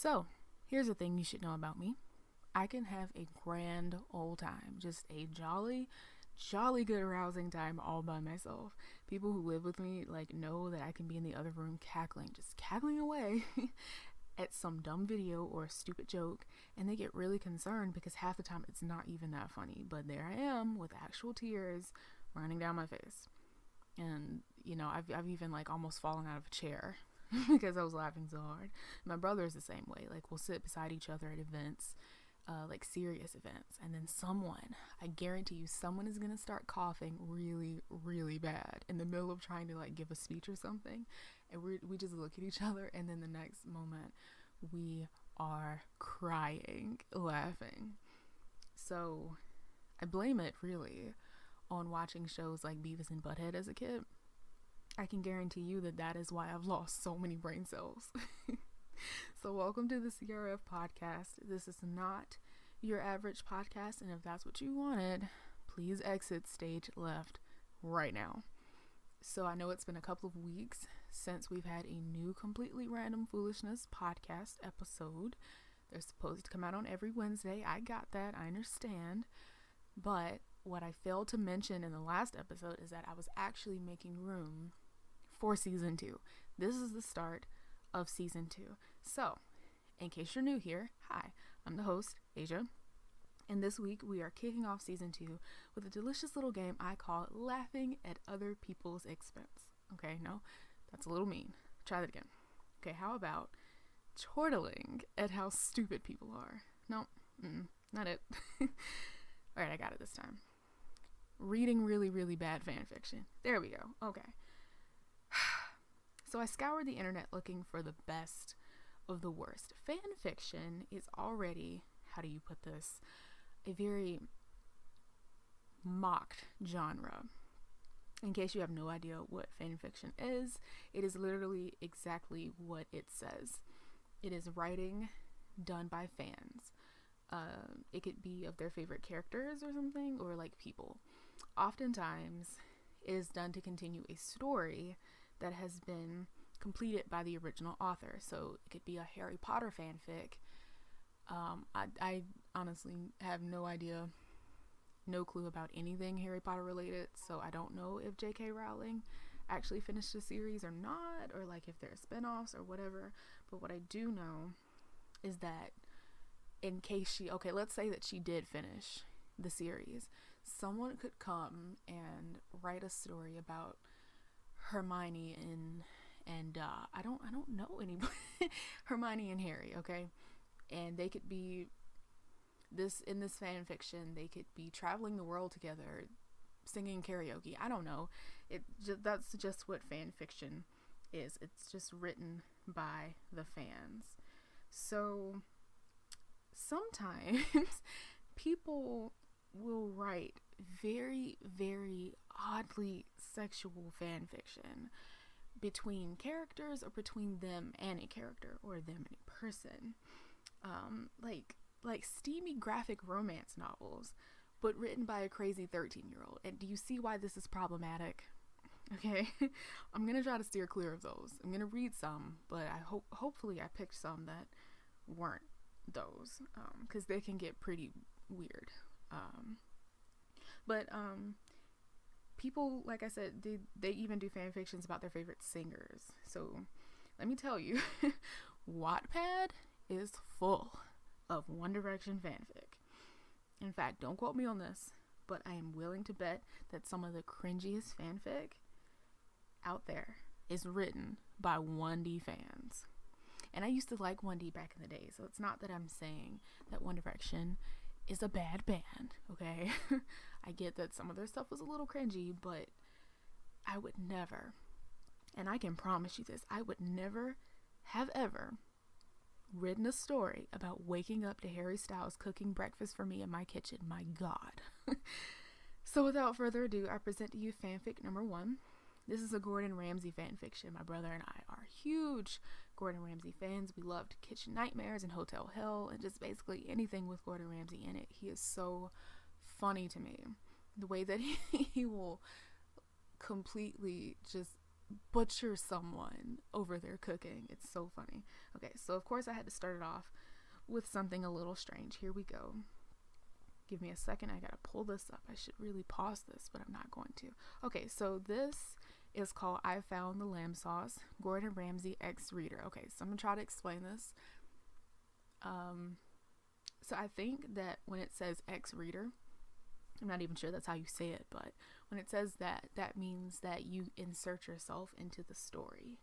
So, here's the thing you should know about me. I can have a grand old time, just a jolly good arousing time all by myself. People who live with me know that I can be in the other room cackling, just cackling away at some dumb video or a stupid joke, and they get really concerned because half the time it's not even that funny. But there I am with actual tears running down my face. And I've even almost fallen out of a chair because I was laughing so hard. My brother is the same way. We'll sit beside each other at events, serious events, and then I guarantee you, someone is gonna start coughing really, really bad in the middle of trying to give a speech or something, and we just look at each other, and then the next moment we are crying, laughing. So I blame it really on watching shows like Beavis and Butthead as a kid. I can guarantee you that is why I've lost so many brain cells. So welcome to the CRF podcast. This is not your average podcast, and if that's what you wanted, please exit stage left right now. So I know it's been a couple of weeks since we've had a new Completely Random Foolishness podcast episode. They're supposed to come out on every Wednesday. I got that, I understand. But what I failed to mention in the last episode is that I was actually making room for season 2. This is the start of season 2. So, in case you're new here, hi, I'm the host, Asia. And this week we are kicking off season 2 with a delicious little game I call Laughing at Other People's Expense. Okay, no, that's a little mean. Try that again. Okay, how about chortling at how stupid people are? No, not it. Alright, I got it this time. Reading really, really bad fan fiction. There we go. Okay. So I scoured the internet looking for the best of the worst. Fan fiction is already, how do you put this, a very mocked genre. In case you have no idea what fan fiction is, it is literally exactly what it says. It is writing done by fans. It could be of their favorite characters or something, or people. Oftentimes, it is done to continue a story that has been completed by the original author. So it could be a Harry Potter fanfic. I honestly have no idea, no clue about anything Harry Potter related, so I don't know if J.K. Rowling actually finished the series or not, or if there are spin-offs or whatever. But what I do know is that in case let's say that she did finish the series, someone could come and write a story about Hermione and I don't know anybody. Hermione and Harry, okay? And they could be in this fan fiction, they could be traveling the world together, singing karaoke. I don't know. That's just what fan fiction is. It's just written by the fans. So sometimes people will write very, very oddly sexual fan fiction between characters or between them and a character or them and a person. Like steamy graphic romance novels, but written by a crazy 13-year-old. And do you see why this is problematic? Okay, I'm gonna try to steer clear of those. I'm gonna read some, but hopefully I picked some that weren't those, because they can get pretty weird. But people, like I said, they even do fan fictions about their favorite singers. So let me tell you, Wattpad is full of One Direction fanfic. In fact, don't quote me on this, but I am willing to bet that some of the cringiest fanfic out there is written by 1D fans. And I used to like 1D back in the day, so it's not that I'm saying that One Direction is a bad band, okay? I get that some of their stuff was a little cringy, but I would never, and I can promise you this, I would never have ever written a story about waking up to Harry Styles cooking breakfast for me in my kitchen. My God. So without further ado, I present to you fanfic number 1. This is a Gordon Ramsay fanfiction. My brother and I are huge Gordon Ramsay fans. We loved Kitchen Nightmares and Hotel Hell and just basically anything with Gordon Ramsay in it. He is so funny to me. The way that he will completely just butcher someone over their cooking. It's so funny. Okay, so of course I had to start it off with something a little strange. Here we go. Give me a second. I gotta pull this up. I should really pause this, but I'm not going to. Okay, so this is called I Found the Lamb Sauce, Gordon Ramsay X Reader. Okay, so I'm gonna try to explain this. So I think that when it says X Reader, I'm not even sure that's how you say it, but when it says that, that means that you insert yourself into the story.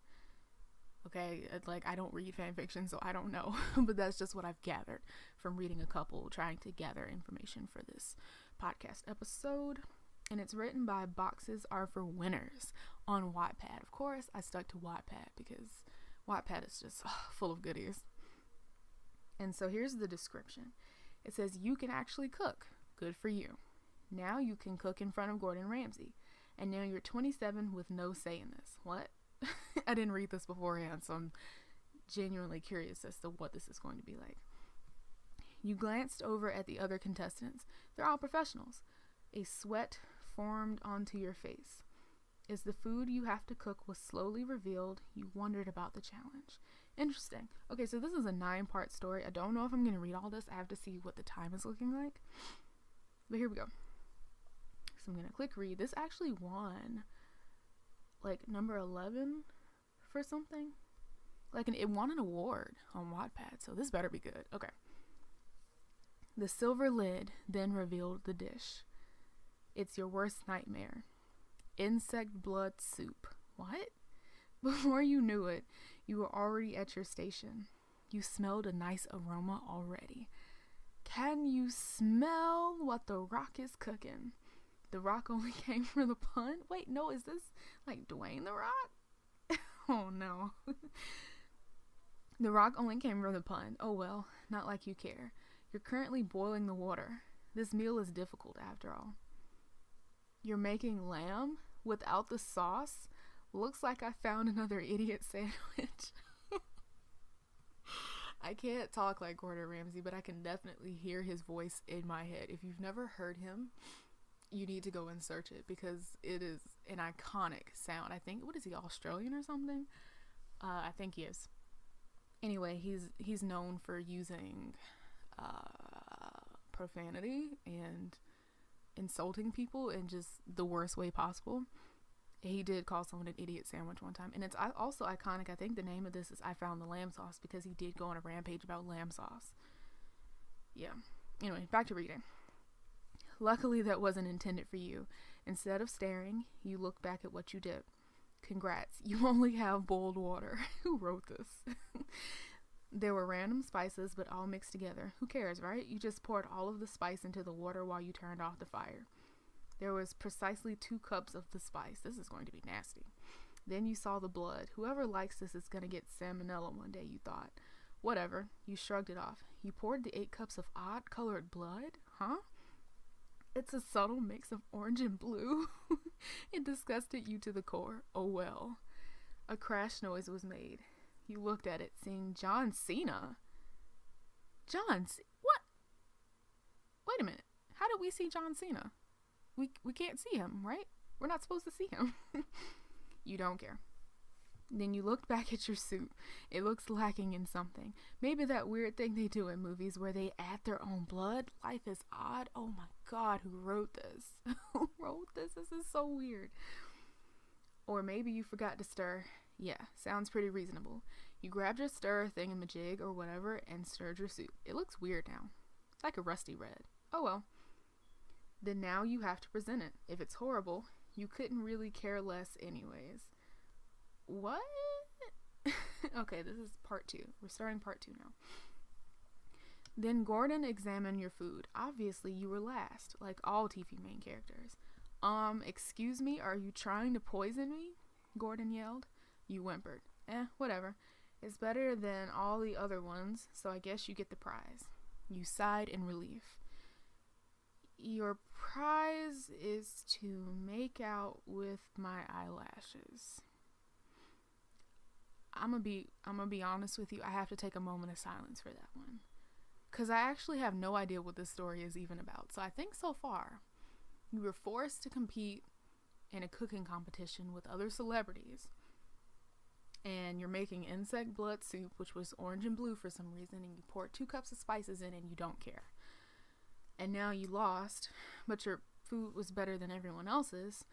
Okay, like I don't read fan fiction, so I don't know, but that's just what I've gathered from reading a couple, trying to gather information for this podcast episode. And it's written by Boxes Are for Winners on Wattpad. Of course, I stuck to Wattpad because Wattpad is just full of goodies. And so here's the description. It says, you can actually cook. Good for you. Now you can cook in front of Gordon Ramsay. And now you're 27 with no say in this. What? I didn't read this beforehand, so I'm genuinely curious as to what this is going to be like. You glanced over at the other contestants. They're all professionals. A sweat formed onto your face. As the food you have to cook was slowly revealed, you wondered about the challenge. Interesting. Okay, so this is a 9-part story. I don't know if I'm going to read all this. I have to see what the time is looking like. But here we go. So I'm going to click read. This actually won like number 11 for something. Like it won an award on Wattpad, so this better be good. Okay. The silver lid then revealed the dish. It's your worst nightmare. Insect blood soup. What? Before you knew it, you were already at your station. You smelled a nice aroma already. Can you smell what the Rock is cooking? The Rock only came for the pun? Wait, no, is this like Dwayne the Rock? Oh no. The Rock only came for the pun. Oh well, not like you care. You're currently boiling the water. This meal is difficult after all. You're making lamb without the sauce? Looks like I found another idiot sandwich. I can't talk like Gordon Ramsay, but I can definitely hear his voice in my head. If you've never heard him, you need to go and search it because it is an iconic sound. I think, what is he, Australian or something? I think he is. Anyway, he's known for using profanity and insulting people in just the worst way possible. He did call someone an idiot sandwich one time. And it's also iconic. I think the name of this is I Found the Lamb Sauce because he did go on a rampage about lamb sauce. Yeah. Anyway, back to reading. Luckily, that wasn't intended for you. Instead of staring, you look back at what you did. Congrats. You only have boiled water. Who wrote this? There were random spices, but all mixed together. Who cares, right? You just poured all of the spice into the water while you turned off the fire. There was precisely 2 cups of the spice. This is going to be nasty. Then you saw the blood. Whoever likes this is going to get salmonella one day, you thought. Whatever. You shrugged it off. You poured the 8 cups of odd-colored blood? Huh? It's a subtle mix of orange and blue. It disgusted you to the core. Oh well. A crash noise was made. You looked at it, seeing John Cena. What? Wait a minute. How did we see John Cena? We can't see him, right? We're not supposed to see him. You don't care. Then you looked back at your suit. It looks lacking in something. Maybe that weird thing they do in movies where they add their own blood. Life is odd. Oh my God, who wrote this? Who wrote this? This is so weird. Or maybe you forgot to stir. Yeah, sounds pretty reasonable. You grabbed your stir thingamajig or whatever and stirred your soup. It looks weird now. Like a rusty red. Oh well. Then now you have to present it. If it's horrible, you couldn't really care less anyways. What? Okay, this is part 2. We're starting part 2 now. Then Gordon examined your food. Obviously, you were last, like all TV main characters. Excuse me, are you trying to poison me? Gordon yelled. You whimpered. Whatever. It's better than all the other ones, so I guess you get the prize. You sighed in relief. Your prize is to make out with my eyelashes. I'm gonna be honest with you. I have to take a moment of silence for that one. Because I actually have no idea what this story is even about. So I think so far, you were forced to compete in a cooking competition with other celebrities. and you're making insect blood soup, which was orange and blue for some reason, and you poured 2 cups of spices in and you don't care. And now you lost, but your food was better than everyone else's.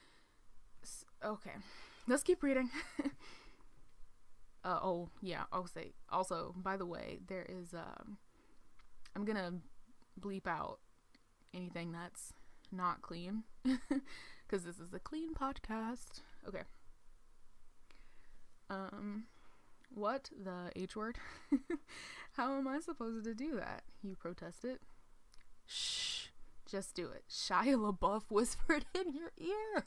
Okay, let's keep reading. Oh yeah, I'll say also, by the way, there is I'm gonna bleep out anything that's not clean because this is a clean podcast. Okay. What the H word? How am I supposed to do that? You protested. Shh, just do it. Shia LaBeouf whispered in your ear.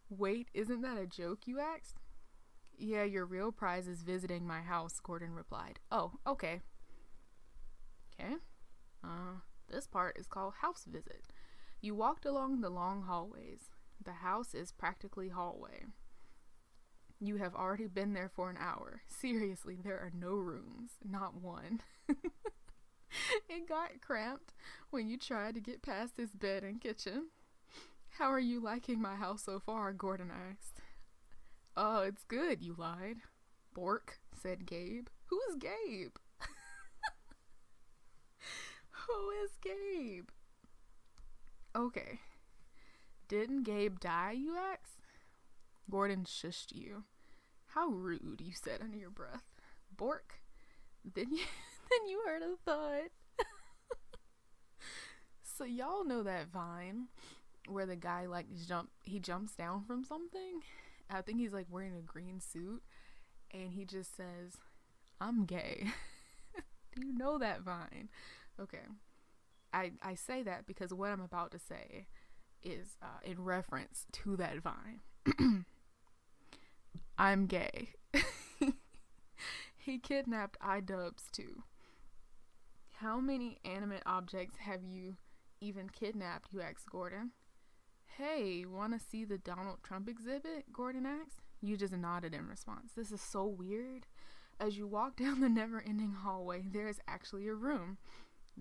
Wait, isn't that a joke, you asked? Yeah, your real prize is visiting my house, Gordon replied. Oh, okay. Okay. This part is called house visit. You walked along the long hallways. The house is practically hallway. You have already been there for an hour. Seriously, there are no rooms. Not one. It got cramped when you tried to get past his bed and kitchen. How are you liking my house so far? Gordon asked. Oh, it's good, you lied. Bork, said Gabe. Who is Gabe? Who is Gabe? Okay. Didn't Gabe die, you asked? Gordon shushed you. How rude, you said under your breath. Bork. Then you heard a thud. So y'all know that Vine where the guy jumps down from something? I think he's like wearing a green suit and he just says, I'm gay. Do you know that Vine? Okay. I say that because what I'm about to say is in reference to that Vine. I'm gay. He kidnapped iDubbbz too. How many animate objects have you even kidnapped, you asked Gordon. Hey, wanna see the Donald Trump exhibit? Gordon asked. You just nodded in response. This is so weird. As you walk down the never-ending hallway, there is actually a room.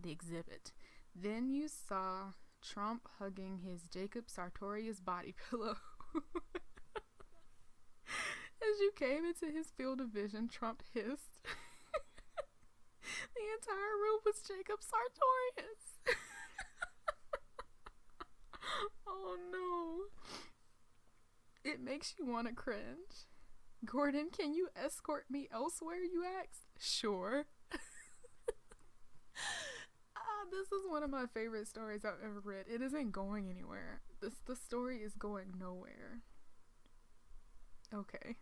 The exhibit. Then you saw Trump hugging his Jacob Sartorius body pillow. As you came into his field of vision, Trump hissed. The entire room was Jacob Sartorius. Oh no. It makes you want to cringe. Gordon, can you escort me elsewhere, you asked? Sure. This is one of my favorite stories I've ever read. It isn't going anywhere. The story is going nowhere. Okay.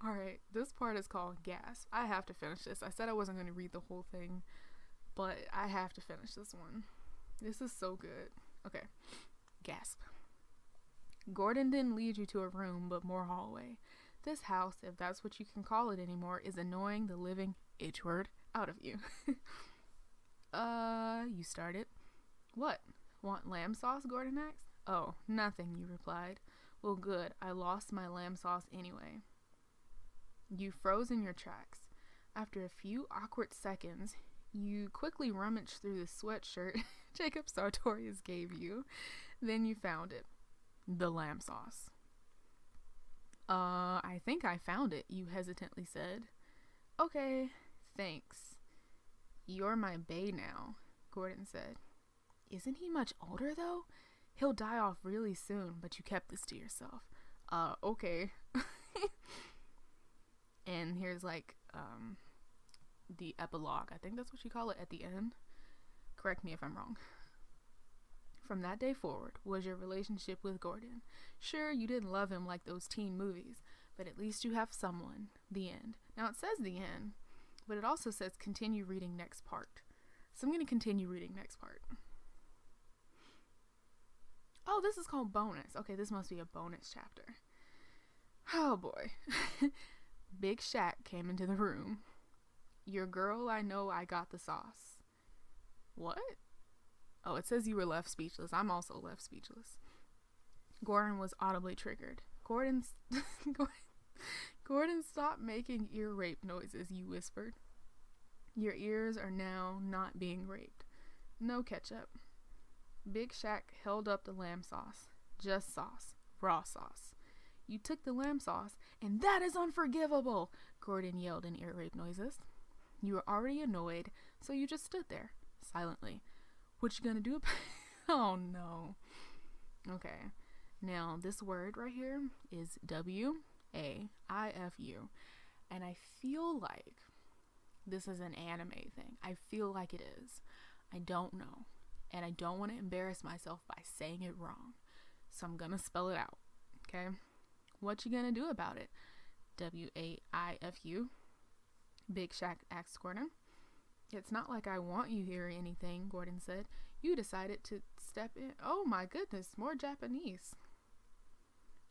Alright, this part is called Gasp. I have to finish this. I said I wasn't going to read the whole thing, but I have to finish this one. This is so good. Okay. Gasp. Gordon didn't lead you to a room, but more hallway. This house, if that's what you can call it anymore, is annoying the living H word out of you. You started. What? Want lamb sauce? Gordon asked. Oh, nothing, you replied. Well, good. I lost my lamb sauce anyway. You froze in your tracks. After a few awkward seconds, you quickly rummaged through the sweatshirt Jacob Sartorius gave you. Then you found it. The lamb sauce. I think I found it, you hesitantly said. Okay, thanks. You're my bae now, Gordon said. Isn't he much older, though? He'll die off really soon, but you kept this to yourself. Okay. And here's like, the epilogue. I think that's what you call it at the end. Correct me if I'm wrong. From that day forward was your relationship with Gordon. Sure, you didn't love him like those teen movies, but at least you have someone. The end. Now it says the end, but it also says continue reading next part. So I'm going to continue reading next part. Oh, this is called bonus. Okay, this must be a bonus chapter. Oh boy. Big Shaq came into the room. Your girl, I know I got the sauce. What? Oh, it says you were left speechless. I'm also left speechless. Gordon was audibly triggered. Gordon, stop making ear rape noises, you whispered. Your ears are now not being raped. No ketchup. Big Shaq held up the lamb sauce. Just sauce. raw sauce. You took the lamb sauce, and that is unforgivable, Gordon yelled in ear rape noises. You were already annoyed, so you just stood there, silently. What you gonna do about it? Oh no. Okay. Now, this word right here is WAIFU. And I feel like this is an anime thing. I feel like it is. I don't know. And I don't want to embarrass myself by saying it wrong. So I'm gonna spell it out. Okay? What you gonna do about it? WAIFU. Big Shaq asked Gordon. It's not like I want you here or anything, Gordon said. You decided to step in. Oh my goodness, more Japanese.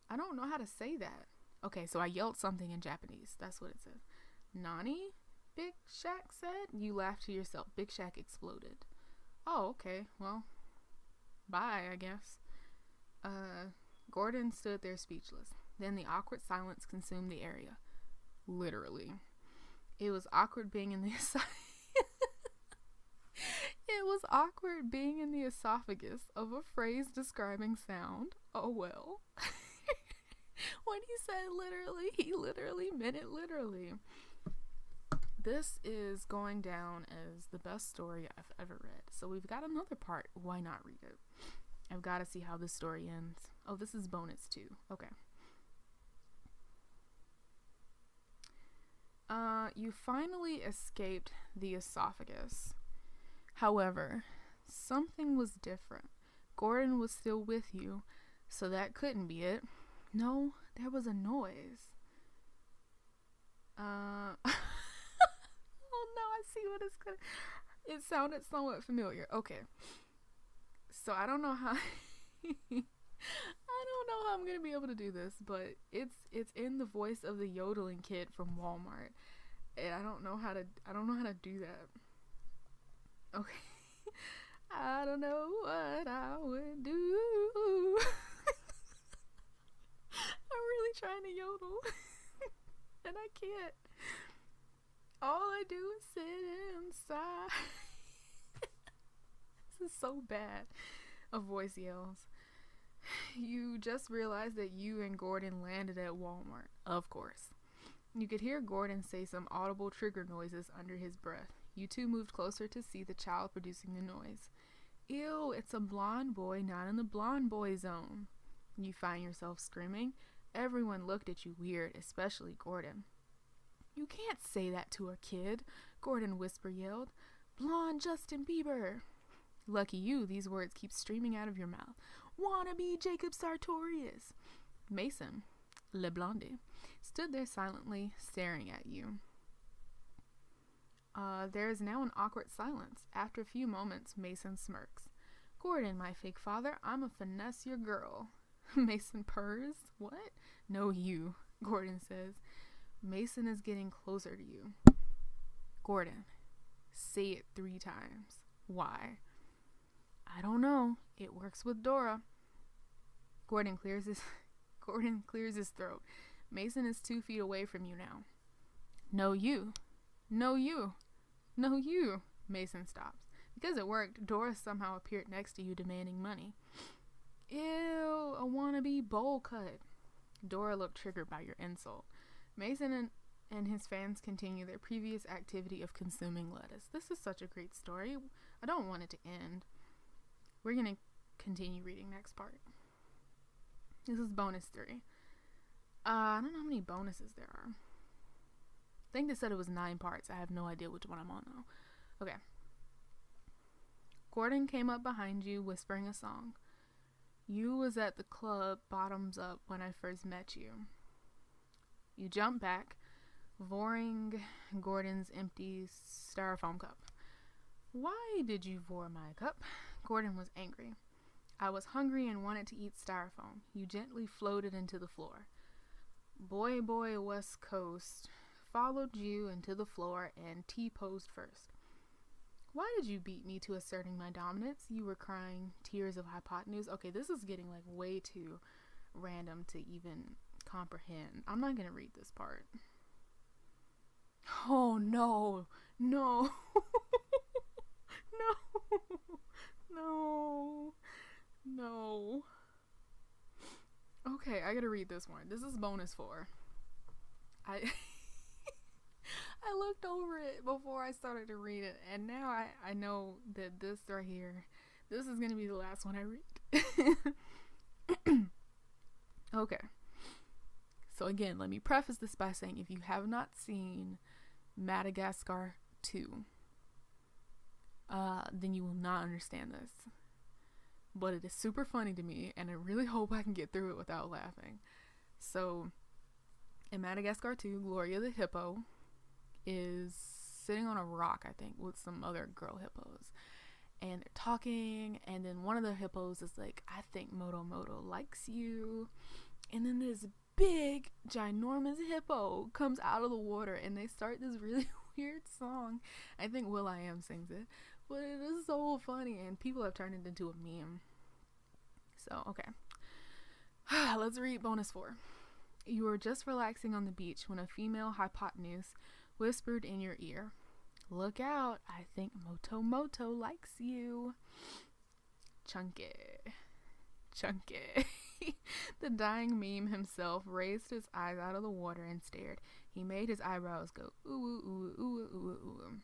I don't know how to say that. Okay, so I yelled something in Japanese. That's what it says. Nani? Big Shaq said. You laughed to yourself. Big Shaq exploded. Oh, okay. Well, bye, I guess. Gordon stood there speechless. Then the awkward silence consumed the area. Literally. It was awkward being in the It was awkward being in the esophagus of a phrase describing sound. Oh well. When he said literally, he literally meant it literally. This is going down as the best story I've ever read. So we've got another part. Why not read it? I've got to see how this story ends. Oh, this is bonus too. Okay. You finally escaped the esophagus. However, something was different. Gordon was still with you, so that couldn't be it. No, there was a noise. Oh no, I see what it's gonna. It sounded somewhat familiar. Okay. So I don't know how I'm gonna be able to do this, but it's in the voice of the yodeling kid from Walmart. And I don't know how to do that. Okay. I don't know what I would do. I'm really trying to yodel. And I can't. All I do is sit inside. This is so bad. A voice yells. You just realized that you and Gordon landed at Walmart. Of course. You could hear Gordon say some audible trigger noises under his breath. You two moved closer to see the child producing the noise. Ew, it's a blonde boy not in the blonde boy zone. You find yourself screaming. Everyone looked at you weird, especially Gordon. You can't say that to a kid, Gordon whisper yelled. Blonde Justin Bieber. Lucky you, these words keep streaming out of your mouth. Wanna be Jacob Sartorius. Mason, Le Blonde, stood there silently, staring at you. There is now an awkward silence. After a few moments, Mason smirks. Gordon, my fake father, I'ma finesse your girl. Mason purrs. What? No, you, Gordon says. Mason is getting closer to you. Gordon, say it 3 times. Why? I don't know. It works with Dora. Gordon clears his throat. Mason is 2 feet away from you now. No, you. No, you. No, you. Mason stops. Because it worked, Dora somehow appeared next to you demanding money. Ew, a wannabe bowl cut. Dora looked triggered by your insult. Mason and his fans continue their previous activity of consuming lettuce. This is such a great story. I don't want it to end. We're going to continue reading next part. This is bonus 3. I don't know how many bonuses there are. I think they said it was 9 parts. I have no idea which one I'm on though. Okay. Gordon came up behind you, whispering a song. You was at the club bottoms up when I first met you. You jumped back, voring Gordon's empty styrofoam cup. Why did you vor my cup? Gordon was angry. I was hungry and wanted to eat styrofoam. You gently floated into the floor. Boy West Coast followed you into the floor and T-posed first. Why did you beat me to asserting my dominance? You were crying tears of hypotenuse. Okay, this is getting like way too random to even comprehend. I'm not gonna read this part. Oh no, no, no, no, no. Okay, I gotta read this one. This is bonus 4. I I looked over it before I started to read it, and now I know that this right here, this is gonna be the last one I read. Okay. So again, let me preface this by saying if you have not seen Madagascar 2, then you will not understand this. But it is super funny to me, and I really hope I can get through it without laughing. So, in Madagascar 2, Gloria the hippo is sitting on a rock, I think, with some other girl hippos. And they're talking, and then one of the hippos is like, I think Moto Moto likes you. And then this big, ginormous hippo comes out of the water, and they start this really weird song. I think will.i.am sings it. But it is so funny, and people have turned it into a meme. So, okay. Let's read bonus 4. You were just relaxing on the beach when a female hypotenuse whispered in your ear, "Look out, I think Moto Moto likes you." Chunky. The dying meme himself raised his eyes out of the water and stared. He made his eyebrows go ooh, ooh, ooh, ooh, ooh, ooh.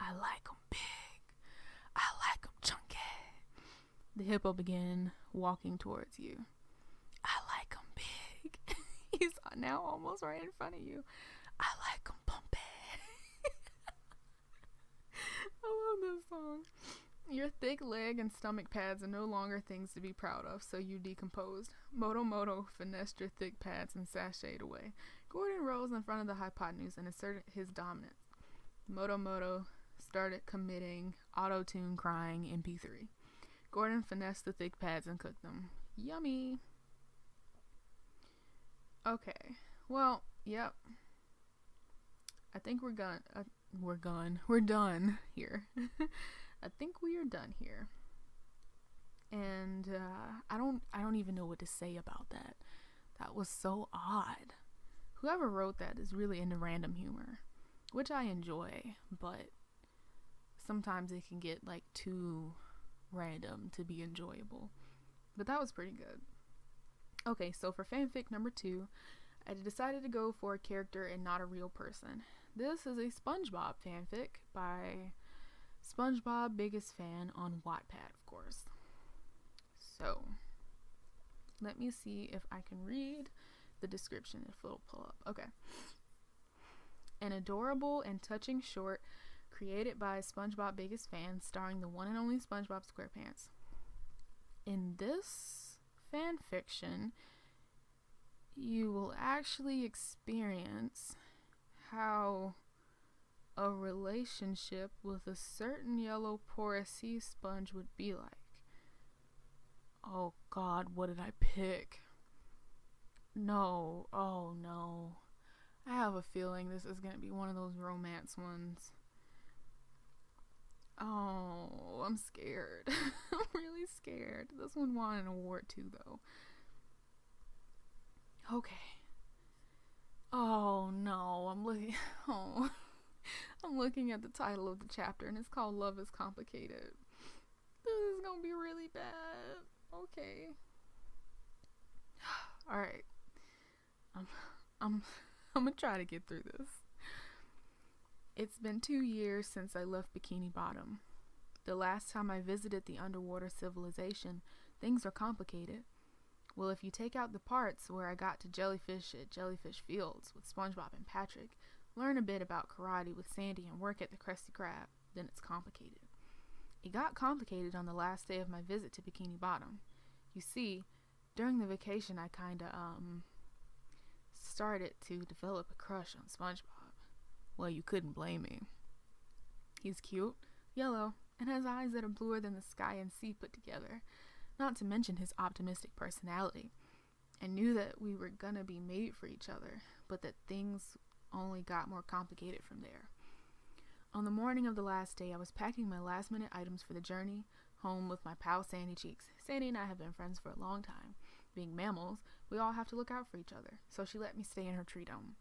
I like him big. I like him chunky. The hippo began walking towards you. I like him big. He's now almost right in front of you. I like him bumpy. I love this song. Your thick leg and stomach pads are no longer things to be proud of, so you decomposed. Moto Moto finessed your thick pads and sashayed away. Gordon rose in front of the hypotenuse and asserted his dominance. Moto Moto started committing auto-tune crying MP3. Gordon finessed the thick pads and cooked them. Yummy. Okay. Well, yep. I think we're done here. I think we are done here. And I don't even know what to say about that. That was so odd. Whoever wrote that is really into random humor, which I enjoy, but sometimes it can get like too random to be enjoyable. But that was pretty good. Okay, so for fanfic number 2, I decided to go for a character and not a real person. This is a SpongeBob fanfic by SpongeBob Biggest Fan on Wattpad, of course. So, let me see if I can read the description if it'll pull up. Okay. An adorable and touching short created by SpongeBob Biggest Fan, starring the one and only SpongeBob SquarePants. In this fan fiction, you will actually experience how a relationship with a certain yellow porous sea sponge would be like. Oh God, what did I pick? No, oh no. I have a feeling this is going to be one of those romance ones. Oh, I'm scared. I'm really scared. This one won an award too, though. Okay. Oh no, I'm looking at the title of the chapter, and it's called Love is Complicated. This is gonna be really bad. Okay. Alright. I'm gonna try to get through this. It's been 2 years since I left Bikini Bottom. The last time I visited the underwater civilization, things are complicated. Well, if you take out the parts where I got to jellyfish at Jellyfish Fields with SpongeBob and Patrick, learn a bit about karate with Sandy, and work at the Krusty Krab, then it's complicated. It got complicated on the last day of my visit to Bikini Bottom. You see, during the vacation I kinda, started to develop a crush on SpongeBob. Well, you couldn't blame me. He's cute, yellow, and has eyes that are bluer than the sky and sea put together, not to mention his optimistic personality. I knew that we were gonna be made for each other, but that things only got more complicated from there. On the morning of the last day, I was packing my last-minute items for the journey home with my pal Sandy Cheeks. Sandy and I have been friends for a long time. Being mammals, we all have to look out for each other, so she let me stay in her tree dome.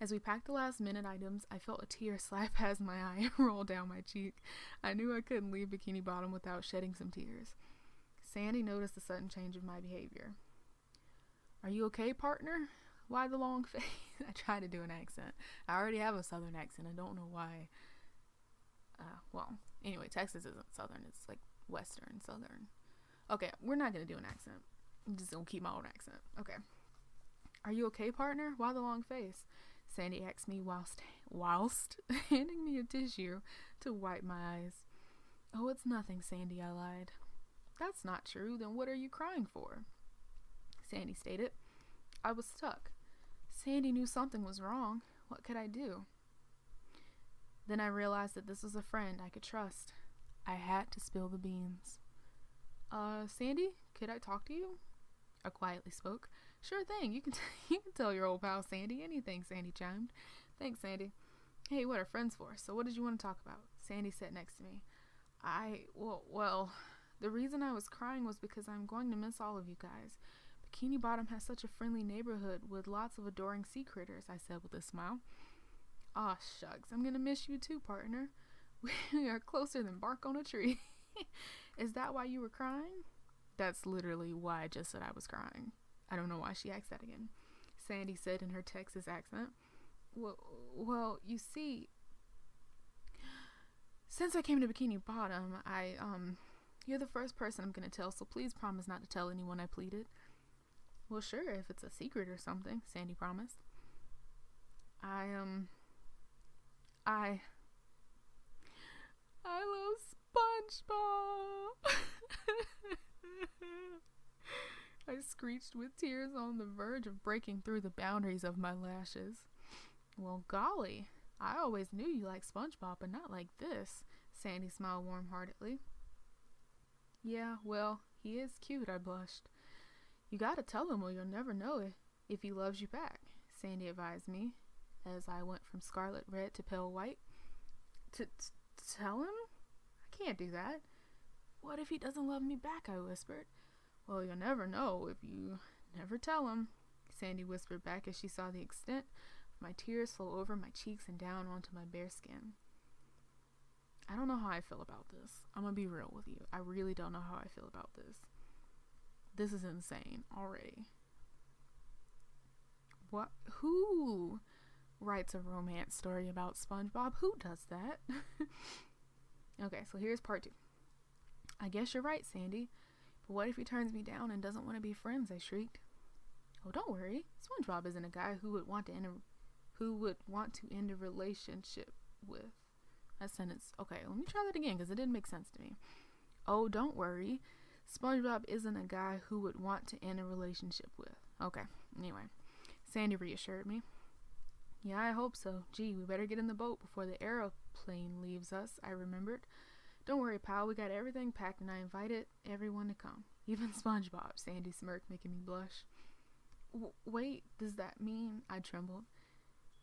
As we packed the last-minute items, I felt a tear slide past my eye and roll down my cheek. I knew I couldn't leave Bikini Bottom without shedding some tears. Sandy noticed the sudden change of my behavior. Are you okay, partner? Why the long face? I try to do an accent. I already have a southern accent. I don't know why. Well, anyway, Texas isn't southern. It's like western, southern. Okay, we're not going to do an accent. I'm just going to keep my own accent. Okay. Are you okay, partner? Why the long face? Sandy asked me whilst handing me a tissue to wipe my eyes. Oh, it's nothing, Sandy, I lied. That's not true. Then what are you crying for? Sandy stated. I was stuck. Sandy knew something was wrong. What could I do? Then I realized that this was a friend I could trust. I had to spill the beans. Sandy, could I talk to you? I quietly spoke. Sure thing. You can tell your old pal Sandy anything, Sandy chimed. Thanks, Sandy. Hey, what are friends for? So what did you want to talk about? Sandy sat next to me. Well, the reason I was crying was because I'm going to miss all of you guys. Bikini Bottom has such a friendly neighborhood with lots of adoring sea critters, I said with a smile. Aw, shucks, I'm gonna miss you too, partner. We are closer than bark on a tree. Is that why you were crying? That's literally why I just said I was crying. I don't know why she asked that again. Sandy said in her Texas accent. Well, you see, since I came to Bikini Bottom, you're the first person I'm gonna tell, so please promise not to tell anyone, I pleaded. Well, sure, if it's a secret or something, Sandy promised. I love SpongeBob. I screeched with tears on the verge of breaking through the boundaries of my lashes. Well, golly, I always knew you liked SpongeBob, but not like this, Sandy smiled warm-heartedly. Yeah, well, he is cute, I blushed. You gotta tell him or you'll never know it if he loves you back, Sandy advised me, as I went from scarlet red to pale white. Tell him? I can't do that. What if he doesn't love me back, I whispered. Well, you'll never know if you never tell him, Sandy whispered back as she saw the extent of my tears flow over my cheeks and down onto my bare skin. I don't know how I feel about this. I'm gonna be real with you. I really don't know how I feel about this. This is insane already. What? Who writes a romance story about SpongeBob? Who does that? Okay, so here's part 2. I guess you're right, Sandy. But what if he turns me down and doesn't want to be friends? I shrieked. Oh, don't worry. SpongeBob isn't a guy who would want to end a relationship with. That sentence. Okay, let me try that again because it didn't make sense to me. Oh, don't worry. SpongeBob isn't a guy who would want to end a relationship with. Okay, anyway. Sandy reassured me. Yeah, I hope so. Gee, we better get in the boat before the aeroplane leaves us, I remembered. Don't worry, pal, we got everything packed and I invited everyone to come. Even SpongeBob, Sandy smirked, making me blush. Wait, does that mean? I trembled.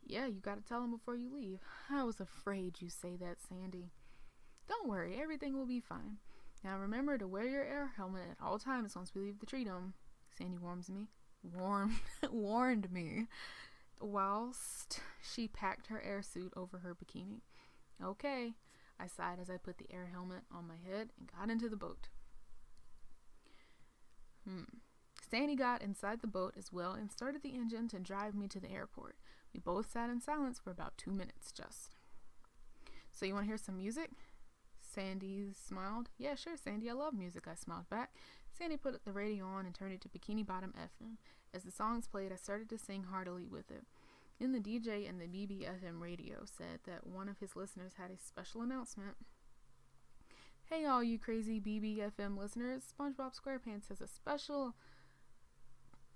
Yeah, you gotta tell him before you leave. I was afraid you'd say that, Sandy. Don't worry, everything will be fine. Now remember to wear your air helmet at all times once we leave the tree dome. Sandy warned me, whilst she packed her air suit over her bikini. Okay, I sighed as I put the air helmet on my head and got into the boat. Sandy got inside the boat as well and started the engine to drive me to the airport. We both sat in silence for about 2 minutes just. So you want to hear some music? Sandy smiled. Yeah, sure, Sandy, I love music, I smiled back. Sandy put the radio on and turned it to Bikini Bottom FM. As the songs played, I started to sing heartily with it. Then the DJ in the BBFM radio said that one of his listeners had a special announcement. Hey all you crazy BBFM listeners, SpongeBob SquarePants has a special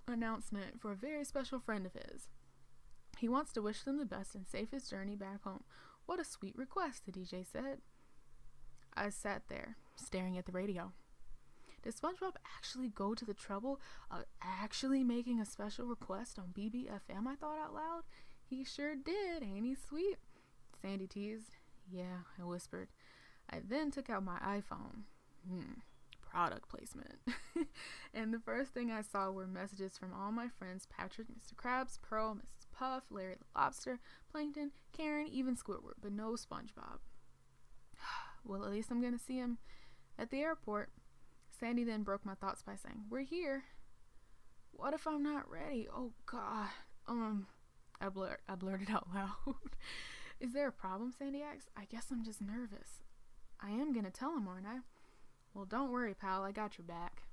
announcement for a very special friend of his. He wants to wish them the best and safest journey back home. What a sweet request, the DJ said. I sat there, staring at the radio. Did SpongeBob actually go to the trouble of actually making a special request on BBFM, I thought out loud? He sure did, ain't he sweet? Sandy teased. Yeah, I whispered. I then took out my iPhone. Product placement. And the first thing I saw were messages from all my friends, Patrick, Mr. Krabs, Pearl, Mrs. Puff, Larry the Lobster, Plankton, Karen, even Squidward, but no SpongeBob. Well, at least I'm going to see him at the airport. Sandy then broke my thoughts by saying, We're here. What if I'm not ready? Oh God. I blurted out loud. Is there a problem? Sandy asked. I guess I'm just nervous. I am gonna tell him, aren't I? Well, don't worry, pal. I got your back,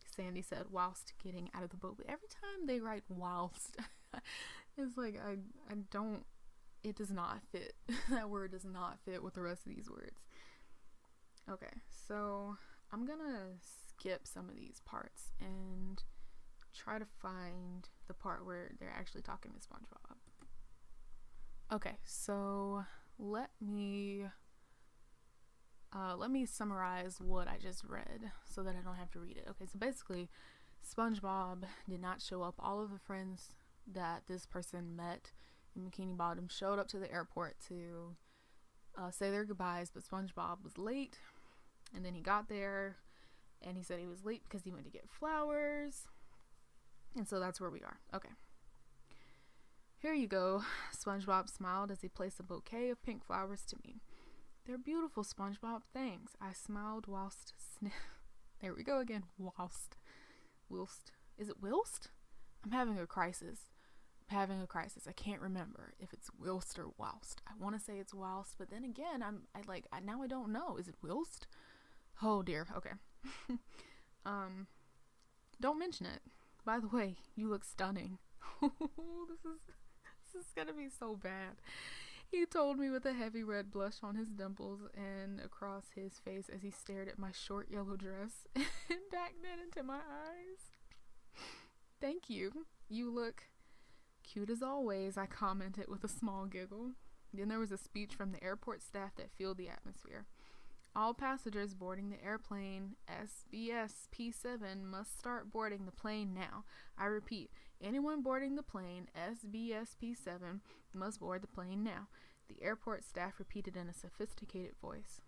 Sandy said whilst getting out of the boat. But every time they write whilst, it's like I don't. It does not fit. That word does not fit with the rest of these words. Okay, so I'm gonna skip some of these parts and try to find the part where they're actually talking to SpongeBob. Okay, so let me summarize what I just read so that I don't have to read it. Okay, so basically, SpongeBob did not show up. All of the friends that this person met in Bikini Bottom showed up to the airport to say their goodbyes, but SpongeBob was late, and then he got there, and he said he was late because he went to get flowers, and so that's where we are. Okay. Here you go, SpongeBob smiled as he placed a bouquet of pink flowers to me. They're beautiful, SpongeBob, thanks. I smiled whilst there we go again, whilst. Is it whilst? I'm having a crisis. I can't remember if it's whilst or whilst. I want to say it's whilst, but then again, now I don't know. Is it whilst? Oh dear. Okay. Don't mention it. By the way, you look stunning. This is gonna be so bad. He told me with a heavy red blush on his dimples and across his face as he stared at my short yellow dress and back then into my eyes. Thank you. You look cute as always, I commented with a small giggle. Then there was a speech from the airport staff that filled the atmosphere. All passengers boarding the airplane SBS P7 must start boarding the plane now. I repeat, anyone boarding the plane SBS P7 must board the plane now. The airport staff repeated in a sophisticated voice.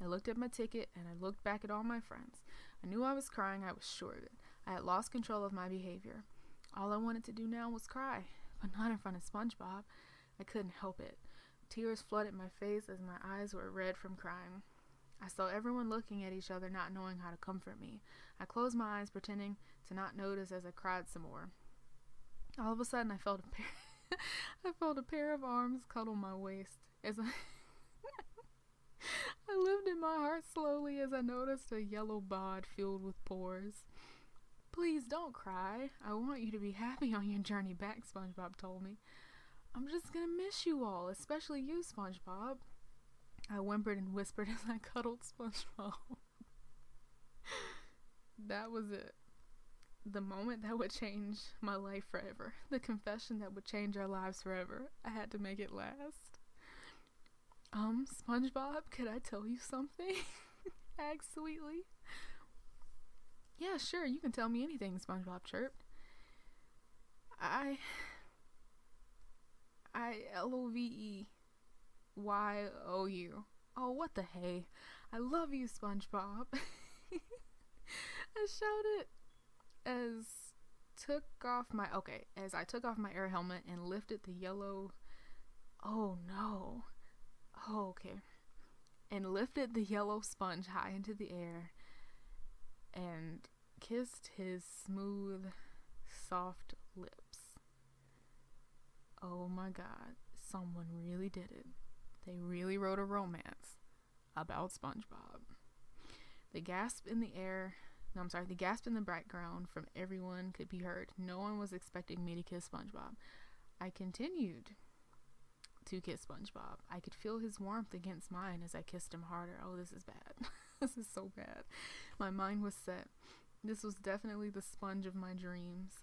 I looked at my ticket and I looked back at all my friends. I knew I was crying, I was sure of it. I had lost control of my behavior. All I wanted to do now was cry, but not in front of SpongeBob. I couldn't help it. Tears flooded my face as my eyes were red from crying. I saw everyone looking at each other, not knowing how to comfort me. I closed my eyes, pretending to not notice as I cried some more. All of a sudden, I felt a pair of arms cuddle my waist as I lifted my heart slowly as I noticed a yellow bod filled with pores. Please don't cry. I want you to be happy on your journey back, SpongeBob told me. I'm just gonna miss you all, especially you, SpongeBob. I whimpered and whispered as I cuddled SpongeBob. That was it. The moment that would change my life forever. The confession that would change our lives forever. I had to make it last. SpongeBob, could I tell you something? Asked sweetly. Yeah, sure, you can tell me anything, SpongeBob chirped. I LOVEYOU. Oh, what the hey. I love you, SpongeBob. I shouted as I took off my air helmet and lifted the yellow and lifted the yellow sponge high into the air and kissed his smooth, soft lips. Oh my God, someone really did it. They really wrote a romance about SpongeBob. The gasp in the background from everyone could be heard. No one was expecting me to kiss SpongeBob. I continued to kiss SpongeBob. I could feel his warmth against mine as I kissed him harder. Oh, this is bad. This is so bad. My mind was set. This was definitely the sponge of my dreams.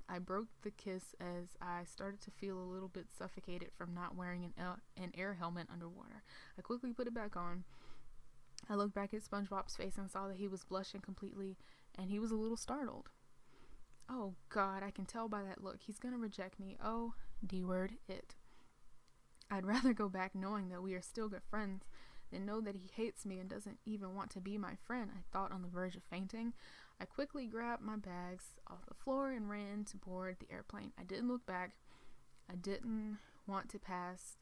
I broke the kiss as I started to feel a little bit suffocated from not wearing an air helmet underwater. I quickly put it back on. I looked back at SpongeBob's face and saw that he was blushing completely, and he was a little startled. Oh God, I can tell by that look. He's gonna reject me. Oh, D-word, it. I'd rather go back knowing that we are still good friends than know that he hates me and doesn't even want to be my friend, I thought, on the verge of fainting. I quickly grabbed my bags off the floor and ran to board the airplane. I didn't look back. I didn't want the past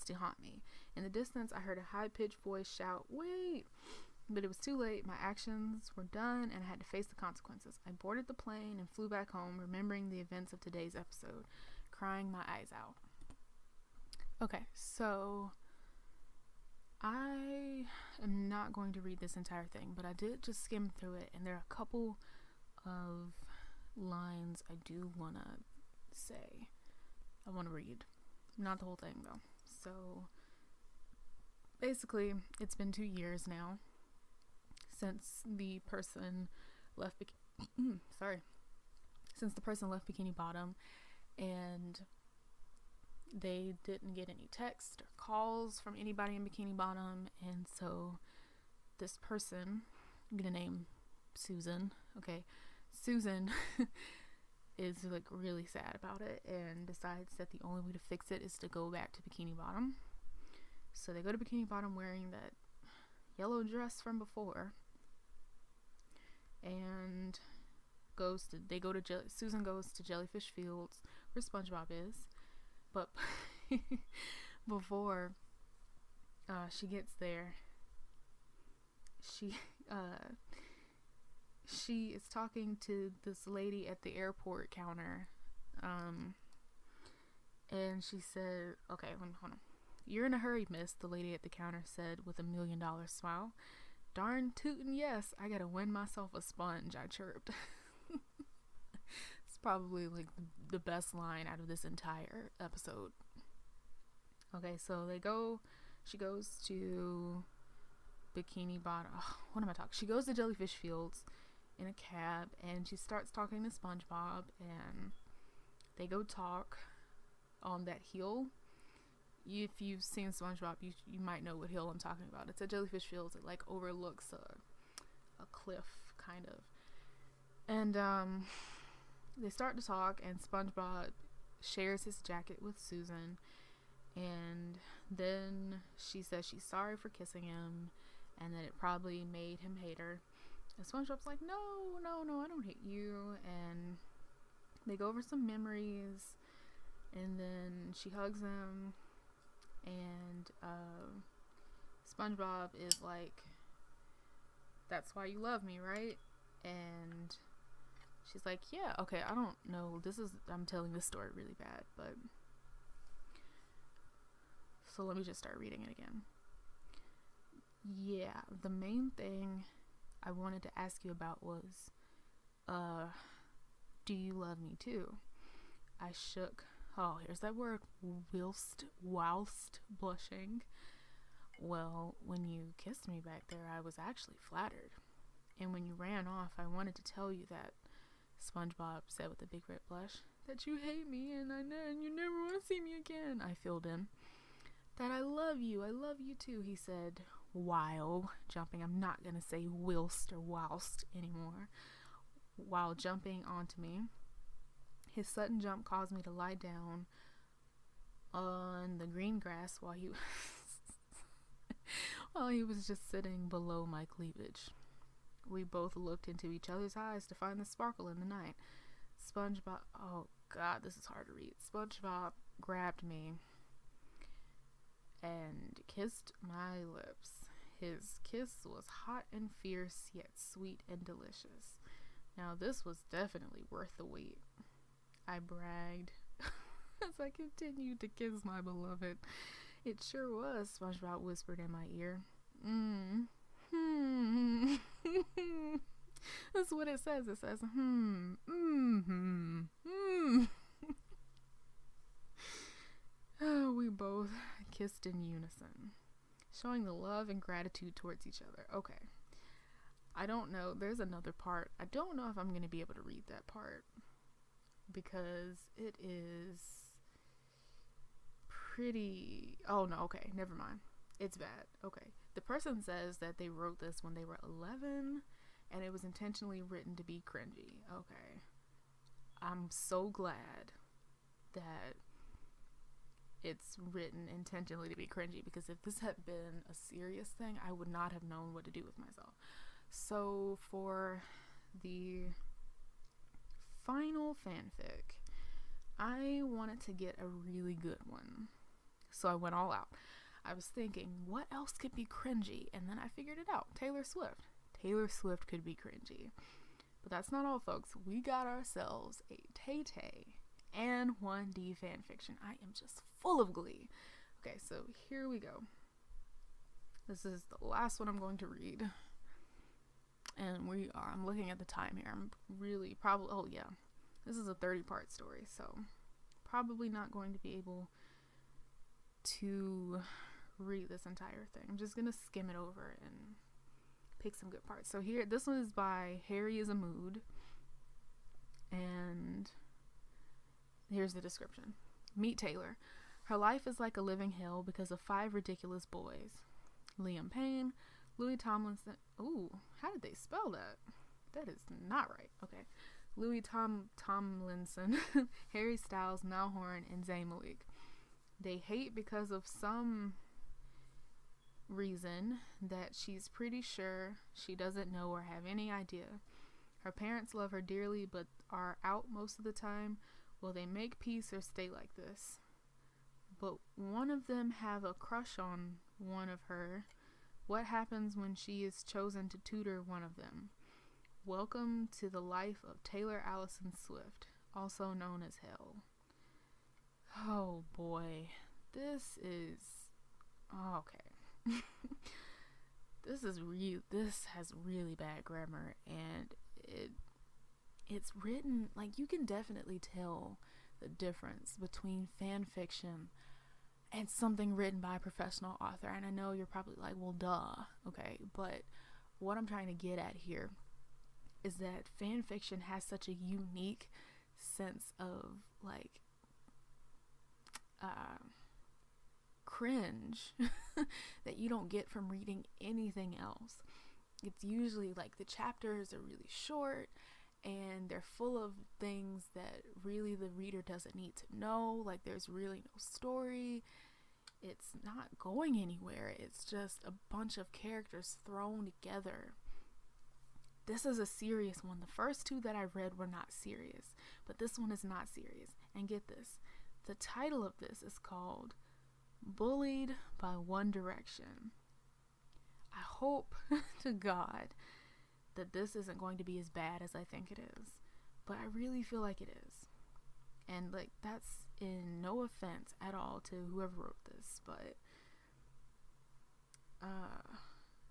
to haunt me. In the distance, I heard a high-pitched voice shout, "Wait!" But it was too late. My actions were done and I had to face the consequences. I boarded the plane and flew back home, remembering the events of today's episode, crying my eyes out. Okay, so I am not going to read this entire thing, but I did just skim through it, and there are a couple of lines I do want to say. I want to read. Not the whole thing, though. So, basically, it's been 2 years now since the person left since the person left Bikini Bottom, and they didn't get any text or calls from anybody in Bikini Bottom. And so this person, I'm gonna name Susan, okay? Susan is like really sad about it and decides that the only way to fix it is to go back to Bikini Bottom. So they go to Bikini Bottom wearing that yellow dress from before, and Susan goes to Jellyfish Fields where SpongeBob is. But before she gets there, she is talking to this lady at the airport counter, and she said, okay, hold on. "You're in a hurry, miss," the lady at the counter said with a $1 million smile. "Darn tootin' yes, I gotta win myself a sponge," I chirped. It's probably like the best line out of this entire episode. Okay, so she goes to Bikini Bottom. Oh, what am I talking? She goes to Jellyfish Fields in a cab, and she starts talking to SpongeBob, and they go talk on that hill. If you've seen SpongeBob, you might know what hill I'm talking about. It's at Jellyfish Fields. It like overlooks a cliff, kind of. And they start to talk, and SpongeBob shares his jacket with Susan, and then she says she's sorry for kissing him and that it probably made him hate her. And SpongeBob's like, no, I don't hate you. And they go over some memories, and then she hugs him, and SpongeBob is like, "That's why you love me, right?" And she's like, "Yeah, okay, I don't know, I'm telling this story really bad, but..." So let me just start reading it again. Yeah, the main thing I wanted to ask you about was, do you love me too? I shook, here's that word, whilst blushing. Well, when you kissed me back there, I was actually flattered. And when you ran off, I wanted to tell you that, SpongeBob said with a big red blush, "that you hate me and you never want to see me again," I filled in. "That I love you too," he said, while jumping. I'm not going to say whilst or whilst anymore. While jumping onto me. His sudden jump caused me to lie down on the green grass while he was just sitting below my cleavage. We both looked into each other's eyes to find the sparkle in the night. SpongeBob, oh god, this is hard to read. SpongeBob grabbed me and kissed my lips. His kiss was hot and fierce, yet sweet and delicious. Now this was definitely worth the wait, I bragged as I continued to kiss my beloved. "It sure was," SpongeBob whispered in my ear. That's what it says. It says, We both kissed in unison, showing the love and gratitude towards each other. Okay. I don't know. There's another part. I don't know if I'm going to be able to read that part, because it is pretty... Oh, no. Okay. Never mind. It's bad. Okay. The person says that they wrote this when they were 11, and it was intentionally written to be cringy. Okay. I'm so glad that it's written intentionally to be cringy, because if this had been a serious thing, I would not have known what to do with myself. So for the final fanfic, I wanted to get a really good one, so I went all out. I was thinking, what else could be cringy? And then I figured it out. Taylor Swift. Taylor Swift could be cringy. But that's not all, folks. We got ourselves a Tay Tay and 1D fanfiction. I am just full of glee. Okay, so here we go. This is the last one I'm going to read. And I'm looking at the time here. I'm really this is a 30-part story, so probably not going to be able to read this entire thing. I'm just gonna skim it over and pick some good parts. So here, this one is by Harry is a Mood, and here's the description. Meet Taylor. Her life is like a living hell because of 5 ridiculous boys. Liam Payne, Louis Tomlinson. Ooh, how did they spell that? That is not right. Okay. Louis Tomlinson, Harry Styles, Niall Horan, and Zayn Malik. They hate because of some reason that she's pretty sure she doesn't know or have any idea. Her parents love her dearly but are out most of the time. Will they make peace or stay like this? But one of them have a crush on one of her. What happens when she is chosen to tutor one of them? Welcome to the life of Taylor Allison Swift, also known as Hell. Oh boy, this is okay. This has really bad grammar, and it's written like you can definitely tell the difference between fan fiction and something written by a professional author. And I know you're probably like, well, duh, okay, but what I'm trying to get at here is that fan fiction has such a unique sense of like cringe that you don't get from reading anything else. It's usually like the chapters are really short and they're full of things that really the reader doesn't need to know. Like there's really no story. It's not going anywhere. It's just a bunch of characters thrown together. This is a serious one. The first 2 that I read were not serious, but this one is not serious. And get this, the title of this is called Bullied by One Direction. I hope to God that this isn't going to be as bad as I think it is, but I really feel like it is. And like, that's in no offense at all to whoever wrote this, but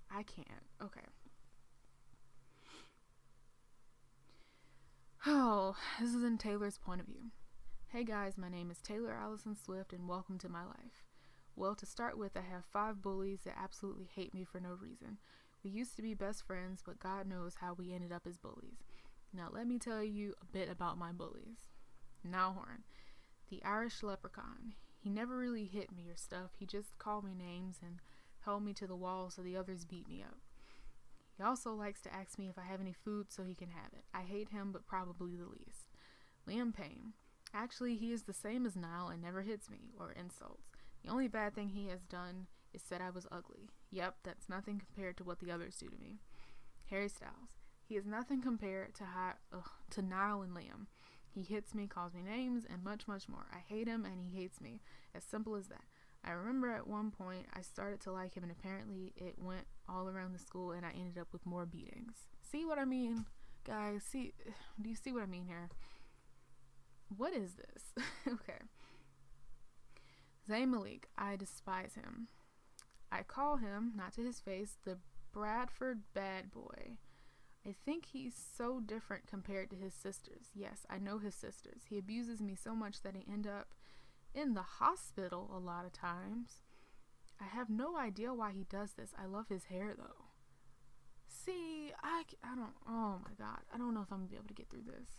I can't. Okay. Oh, this is in Taylor's point of view. Hey guys, my name is Taylor Allison Swift and welcome to my life. Well, to start with, I have 5 bullies that absolutely hate me for no reason. We used to be best friends, but God knows how we ended up as bullies. Now let me tell you a bit about my bullies. Niall Horan, the Irish leprechaun. He never really hit me or stuff. He just called me names and held me to the wall so the others beat me up. He also likes to ask me if I have any food so he can have it. I hate him, but probably the least. Liam Payne. Actually, he is the same as Niall and never hits me or insults. The only bad thing he has done is said I was ugly. Yep, that's nothing compared to what the others do to me. Harry Styles. He is nothing compared to Niall and Liam. He hits me, calls me names, and much, much more. I hate him and he hates me. As simple as that. I remember at one point I started to like him and apparently it went all around the school and I ended up with more beatings. See what I mean, guys? Do you see what I mean here? What is this? Okay. Zayn Malik. I despise him. I call him, not to his face, the Bradford bad boy. I think he's so different compared to his sisters. Yes, I know his sisters. He abuses me so much that I end up in the hospital a lot of times. I have no idea why he does this. I love his hair though. See, I don't, oh my God. I don't know if I'm gonna be able to get through this.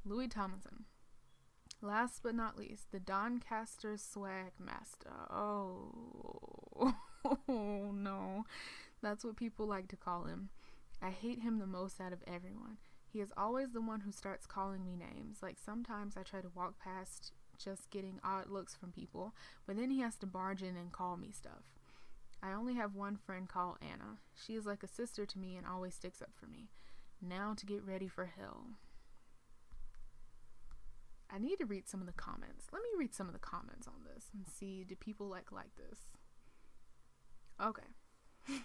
Louis Tomlinson. Last but not least, the Doncaster swag master. Oh, oh no. That's what people like to call him. I hate him the most out of everyone. He is always the one who starts calling me names. Like sometimes I try to walk past just getting odd looks from people, but then he has to barge in and call me stuff. I only have one friend called Anna. She is like a sister to me and always sticks up for me. Now to get ready for hell. I need to read some of the comments. Let me read some of the comments on this and see, do people like this? Okay.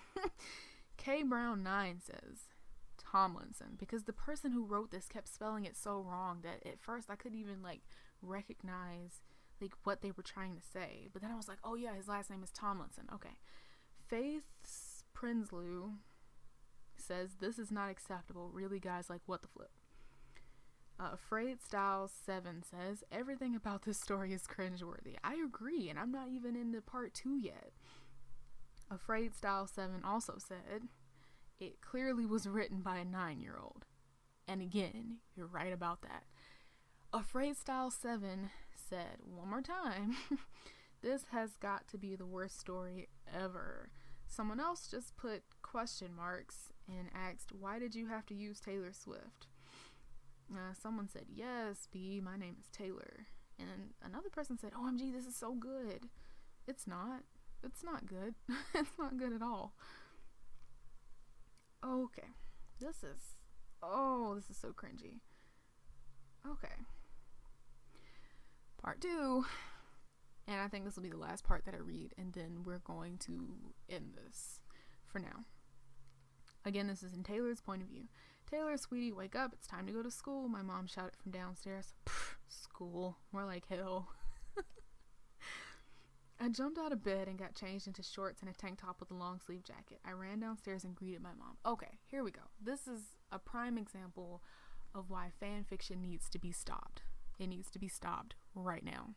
K Brown 9 says Tomlinson, because the person who wrote this kept spelling it so wrong that at first I couldn't even like recognize like what they were trying to say. But then I was like, oh yeah, his last name is Tomlinson. Okay. Faith Prinsloo says this is not acceptable. Really, guys, like what the flip? Afraid Styles 7 says everything about this story is cringeworthy. I agree, and I'm not even into part 2 yet. Afraid Styles 7 also said it clearly was written by a 9-year-old. And again, you're right about that. Afraid Styles 7 said one more time, this has got to be the worst story ever. Someone else just put question marks and asked, why did you have to use Taylor Swift? Someone said, yes, B, my name is Taylor. And another person said, OMG, this is so good. It's not. It's not good. It's not good at all. Okay. This is so cringy. Okay. Part 2. And I think this will be the last part that I read, and then we're going to end this for now. Again, this is in Taylor's point of view. Taylor, sweetie, wake up. It's time to go to school. My mom shouted from downstairs. School. More like hell. I jumped out of bed and got changed into shorts and a tank top with a long sleeve jacket. I ran downstairs and greeted my mom. Okay, here we go. This is a prime example of why fan fiction needs to be stopped. It needs to be stopped right now.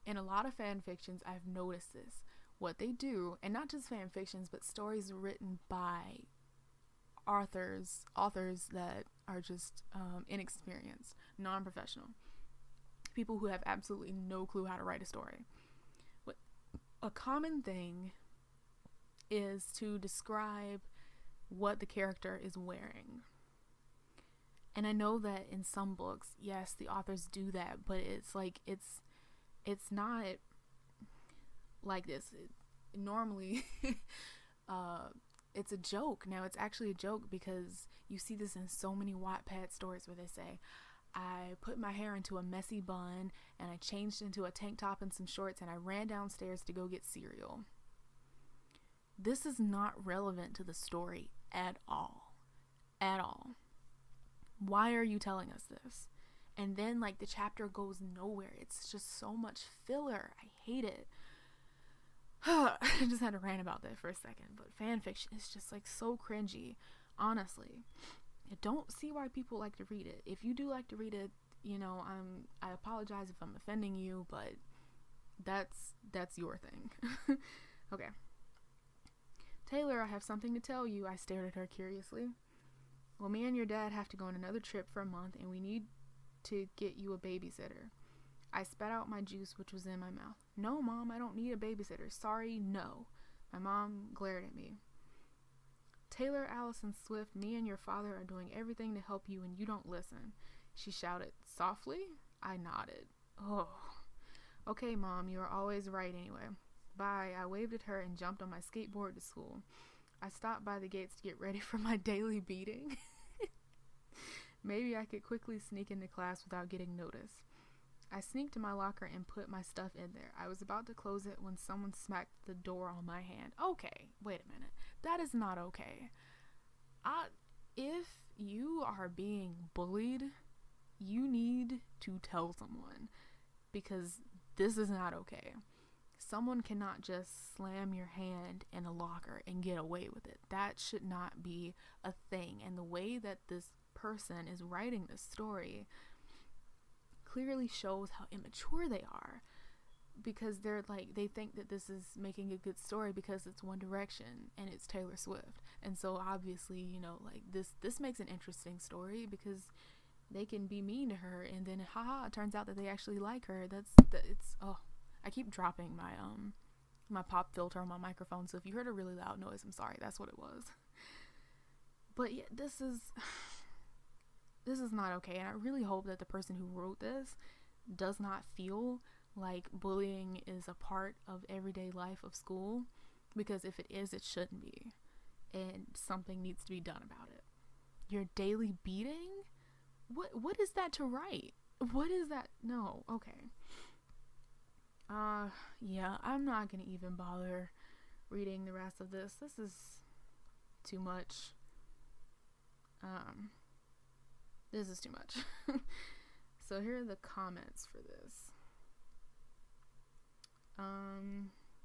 In a lot of fan fictions, I've noticed this. What they do, and not just fan fictions, but stories written by authors that are just inexperienced, non-professional, people who have absolutely no clue how to write a story. A common thing is to describe what the character is wearing. And I know that in some books, yes, the authors do that, but it's like it's not like this. Normally it's a joke. Now it's actually a joke because you see this in so many Wattpad stories where they say, I put my hair into a messy bun and I changed into a tank top and some shorts and I ran downstairs to go get cereal. This is not relevant to the story at all. At all. Why are you telling us this? And then like the chapter goes nowhere. It's just so much filler. I hate it. I just had to rant about that for a second. But fan fiction is just like so cringy. Honestly. I don't see why people like to read it. If you do like to read it, you know, I apologize if I'm offending you, but that's your thing. Okay. Taylor, I have something to tell you. I stared at her curiously. Well, me and your dad have to go on another trip for a month, and we need to get you a babysitter. I spat out my juice, which was in my mouth. No, Mom, I don't need a babysitter. Sorry, no. My mom glared at me. Taylor Allison Swift, me and your father are doing everything to help you and you don't listen. She shouted. Softly? I nodded. Oh. Okay, Mom, you are always right anyway. Bye. I waved at her and jumped on my skateboard to school. I stopped by the gates to get ready for my daily beating. Maybe I could quickly sneak into class without getting noticed. I sneaked to my locker and put my stuff in there. I was about to close it when someone smacked the door on my hand. Okay, wait a minute. That is not okay. If you are being bullied, you need to tell someone, because this is not okay. Someone cannot just slam your hand in a locker and get away with it. That should not be a thing. And the way that this person is writing this story clearly shows how immature they are, because they're like, they think that this is making a good story because it's One Direction and it's Taylor Swift, and so obviously, you know, like this makes an interesting story because they can be mean to her and then haha, it turns out that they actually like her. I keep dropping my my pop filter on my microphone, so if you heard a really loud noise, I'm sorry, that's what it was. But yeah, this is not okay, and I really hope that the person who wrote this does not feel like bullying is a part of everyday life of school, because if it is, it shouldn't be, and something needs to be done about it. Your daily beating? What is that to write? What is that? No, okay. Yeah, I'm not gonna even bother reading the rest of this. This is too much. This is too much. So here are the comments for this.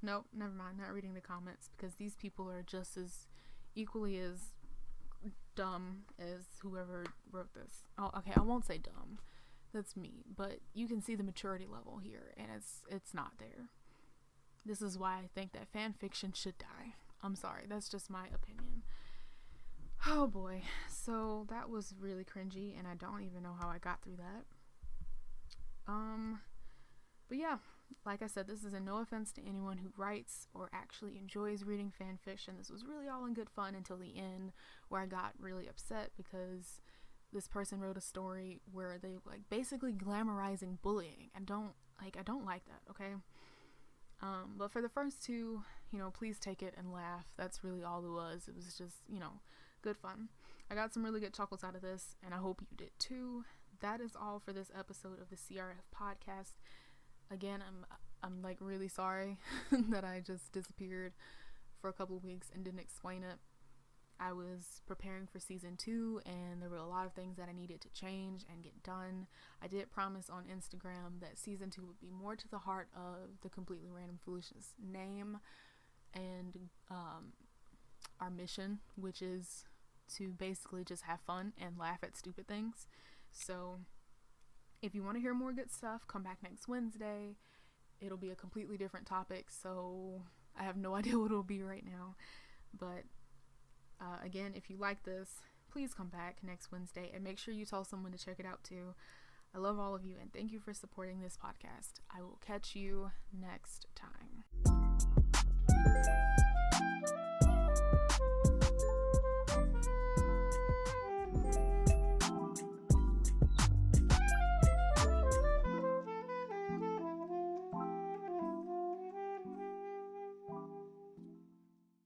Nope, never mind. Not reading the comments because these people are just as equally as dumb as whoever wrote this. Oh, okay, I won't say dumb. That's me, but you can see the maturity level here, and it's not there. This is why I think that fan fiction should die. I'm sorry, that's just my opinion. Oh boy, so that was really cringy, and I don't even know how I got through that. But yeah, like I said, this is a no offense to anyone who writes or actually enjoys reading fan fiction. This was really all in good fun until the end, where I got really upset because this person wrote a story where they like basically glamorizing bullying. I don't like that, okay? But for the first two, please take it and laugh. That's really all it was. It was just, good fun. I got some really good chuckles out of this, and I hope you did too. That is all for this episode of the CRF podcast. Again, I'm like really sorry that I just disappeared for a couple of weeks and didn't explain it. I was preparing for season 2, and there were a lot of things that I needed to change and get done. I did promise on Instagram that season 2 would be more to the heart of the Completely Random Foolishness name and our mission, which is to basically just have fun and laugh at stupid things. So if you want to hear more good stuff, come back next Wednesday. It'll be a completely different topic, so I have no idea what it'll be right now. But again, if you like this, please come back next Wednesday and make sure you tell someone to check it out too. I love all of you, and thank you for supporting this podcast. I will catch you next time.